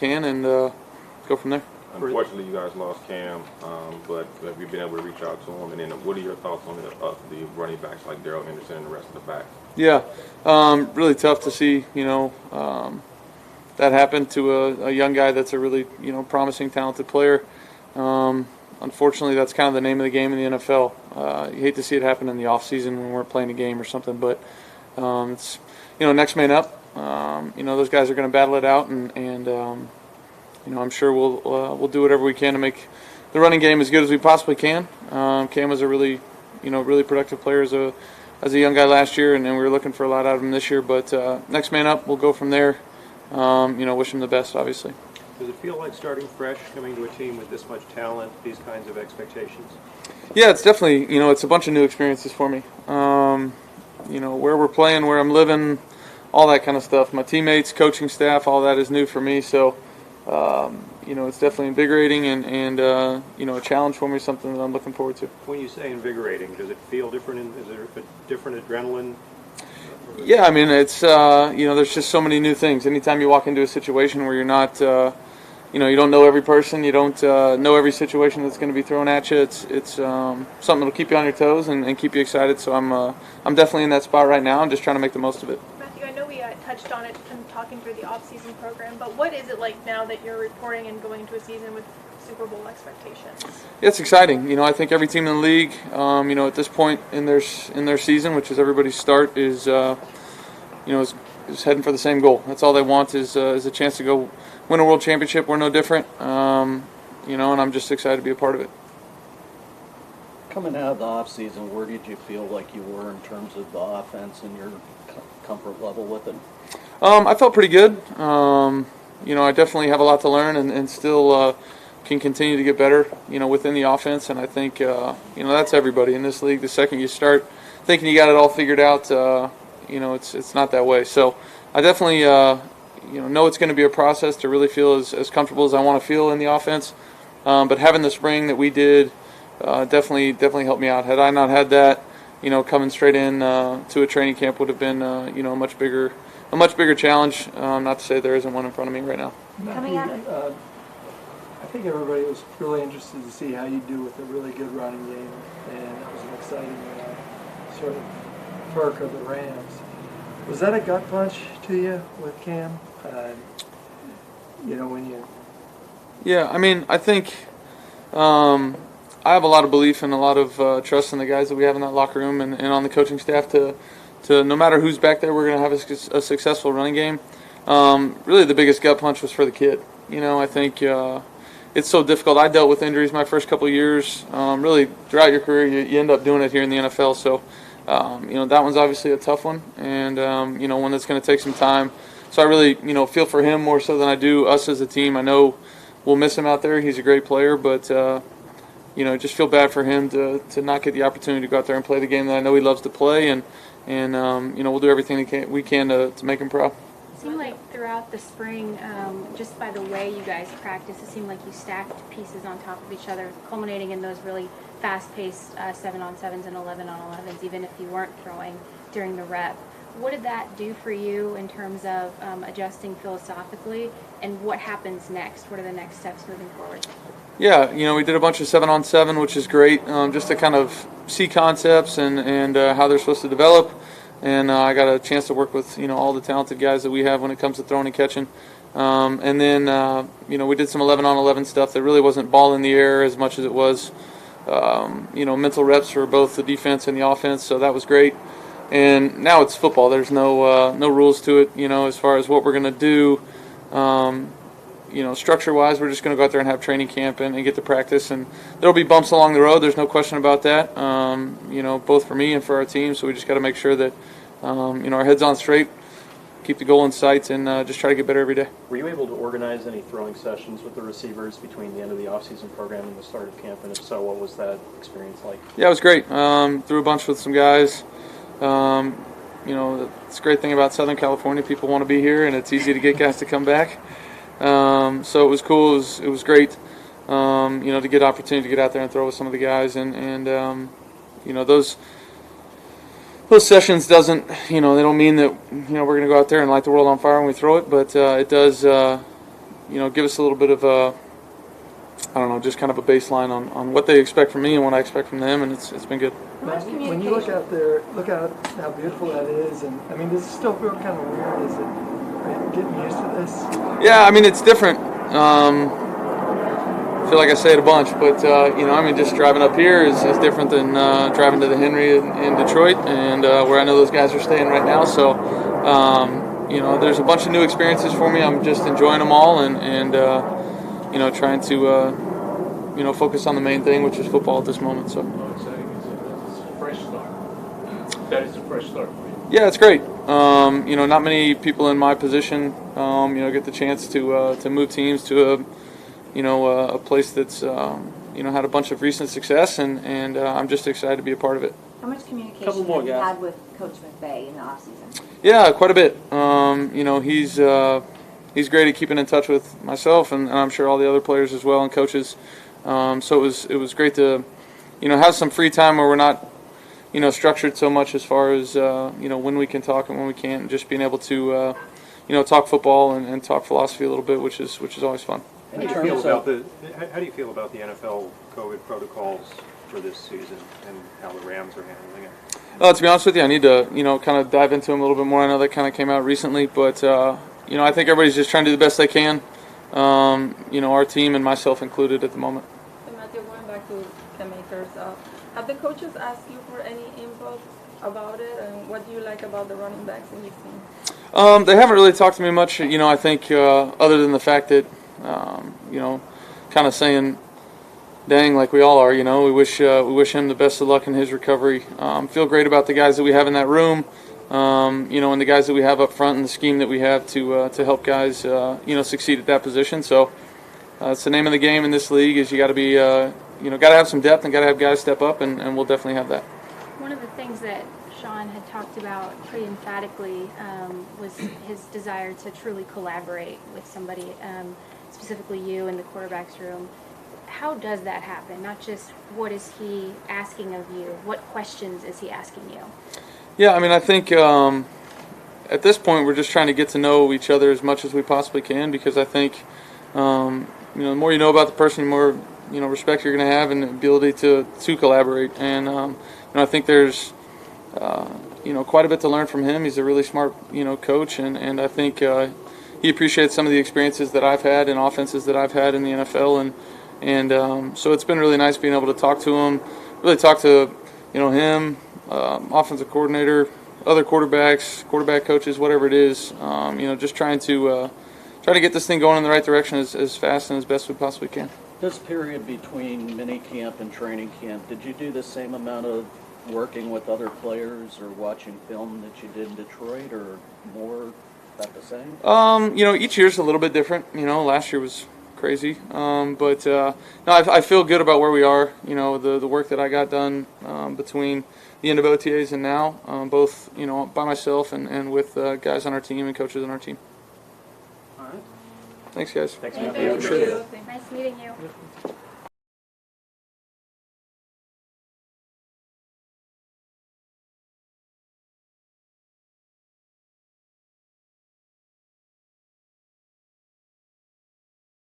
can and go from there. Unfortunately, you guys lost Cam, but have you been able to reach out to him? And then what are your thoughts on the running backs like Darrell Henderson and the rest of the backs? Yeah, really tough to see, that happen to a young guy that's a really, promising, talented player. Unfortunately, that's kind of the name of the game in the NFL. You hate to see it happen in the off season when we're playing a game or something, but it's, next man up. Those guys are going to battle it out, and I'm sure we'll do whatever we can to make the running game as good as we possibly can. Cam was a really, really productive player as a young guy last year, and we were looking for a lot out of him this year. But next man up, we'll go from there. Wish him the best, obviously. Does it feel like starting fresh, coming to a team with this much talent, these kinds of expectations? Yeah, it's definitely, it's a bunch of new experiences for me. Where we're playing, where I'm living, all that kind of stuff. My teammates, coaching staff, all that is new for me. So, it's definitely invigorating and a challenge for me, something that I'm looking forward to. When you say invigorating, does it feel different? Is there a different adrenaline? Yeah, I mean, it's, there's just so many new things. Anytime you walk into a situation where you're not, you don't know every person, you don't know every situation that's going to be thrown at you, it's something that'll keep you on your toes and keep you excited. So I'm definitely in that spot right now. I'm just trying to make the most of it. Matthew, I know we touched on it in talking through the off-season program, but what is it like now that you're reporting and going into a season with Super Bowl expectations? It's exciting. I think every team in the league, at this point in their season, which is everybody's start, is heading for the same goal. That's all they want is a chance to go win a world championship. We're no different, and I'm just excited to be a part of it. Coming out of the off season, where did you feel like you were in terms of the offense and your comfort level with it? I felt pretty good. I definitely have a lot to learn and still can continue to get better, within the offense. And I think, that's everybody in this league. The second you start thinking you got it all figured out, it's not that way. So I definitely, know it's going to be a process to really feel as comfortable as I want to feel in the offense. But having the spring that we did definitely helped me out. Had I not had that, coming straight in to a training camp would have been, a much bigger challenge. Not to say there isn't one in front of me right now. Coming out. I think everybody was really interested to see how you do with a really good running game, and it was an exciting sort of perk of the Rams. Was that a gut punch to you with Cam? When you... Yeah, I mean, I think I have a lot of belief and a lot of trust in the guys that we have in that locker room and on the coaching staff to no matter who's back there, we're going to have a successful running game. Really the biggest gut punch was for the kid. I think it's so difficult. I dealt with injuries my first couple of years. Really, throughout your career, you end up doing it here in the NFL. So, that one's obviously a tough one and, one that's going to take some time. So I really, feel for him more so than I do us as a team. I know we'll miss him out there. He's a great player, but, just feel bad for him to not get the opportunity to go out there and play the game that I know he loves to play. And we'll do everything we can to make him proud. It seemed like throughout the spring, just by the way you guys practice, it seemed like you stacked pieces on top of each other, culminating in those really fast-paced 7-on-7s and 11-on-11s, even if you weren't throwing during the rep. What did that do for you in terms of adjusting philosophically, and what happens next? What are the next steps moving forward? Yeah, we did a bunch of 7-on-7, which is great, just to kind of see concepts and how they're supposed to develop. And I got a chance to work with, all the talented guys that we have when it comes to throwing and catching. And then, we did some 11-on-11 stuff that really wasn't ball in the air as much as it was, mental reps for both the defense and the offense. So that was great. And now it's football. There's no rules to it, as far as what we're going to do. Structure-wise, we're just going to go out there and have training camp and get to practice. And there'll be bumps along the road. There's no question about that, both for me and for our team. So we just got to make sure that, our head's on straight, keep the goal in sight, and just try to get better every day. Were you able to organize any throwing sessions with the receivers between the end of the off-season program and the start of camp? And if so, what was that experience like? Yeah, it was great. Threw a bunch with some guys. It's a great thing about Southern California. People want to be here, and it's easy to get guys to come back. So it was cool. It was great, to get opportunity to get out there and throw with some of the guys. And those sessions doesn't, they don't mean that, we're going to go out there and light the world on fire when we throw it. But it does, give us a little bit of a, I don't know, just kind of a baseline on what they expect from me and what I expect from them, and it's been good. When you look out there, look out how beautiful that is, and I mean, does it still feel kind of weird? Is it, are you getting used to this? Yeah, I mean, it's different. I feel like I say it a bunch, but just driving up here is different than driving to the Henry in Detroit, and where I know those guys are staying right now. So, there's a bunch of new experiences for me. I'm just enjoying them all, and trying to focus on the main thing, which is football at this moment. So. It's a fresh start. That is a fresh start for you. Yeah, it's great. Not many people in my position, get the chance to move teams to a place that's had a bunch of recent success, and I'm just excited to be a part of it. How much communication Couple more, have you guys. had with Coach McVay in the offseason? Yeah, quite a bit. He's great at keeping in touch with myself, and I'm sure all the other players as well and coaches. So it was great to have some free time where we're not structured so much as far as when we can talk and when we can't, and just being able to talk football and talk philosophy a little bit, which is always fun. How do you feel about the NFL COVID protocols for this season and how the Rams are handling it? To be honest with you, I need to kind of dive into them a little bit more. I know that kind of came out recently, but I think everybody's just trying to do the best they can. Our team and myself included at the moment. So Matthew, going back to the makers, have the coaches asked you for any input about it, and what do you like about the running backs in your team? They haven't really talked to me much. I think other than the fact that kind of saying, "Dang," like we all are. We wish him the best of luck in his recovery. Feel great about the guys that we have in that room. And the guys that we have up front and the scheme that we have to help guys, succeed at that position. So it's the name of the game in this league is you got to be, got to have some depth and got to have guys step up, and we'll definitely have that. One of the things that Sean had talked about pretty emphatically was his desire to truly collaborate with somebody, specifically you in the quarterback's room. How does that happen? Not just what is he asking of you, what questions is he asking you? Yeah, I mean, I think at this point we're just trying to get to know each other as much as we possibly can, because I think the more you know about the person, the more respect you're going to have and the ability to collaborate. And I think there's quite a bit to learn from him. He's a really smart coach, and I think he appreciates some of the experiences that I've had and offenses that I've had in the NFL, and so it's been really nice being able to talk to him, really talk to him. Offensive coordinator, other quarterbacks, quarterback coaches, whatever it is, just trying to get this thing going in the right direction as fast and as best we possibly can. This period between mini camp and training camp, did you do the same amount of working with other players or watching film that you did in Detroit, or more, about the same? Each year's a little bit different. Last year was crazy, but no, I feel good about where we are. The work that I got done between the end of OTAs and now, both by myself and with guys on our team and coaches on our team. All right. Thanks, guys. Thanks, Thank Matthew. you. Nice meeting you.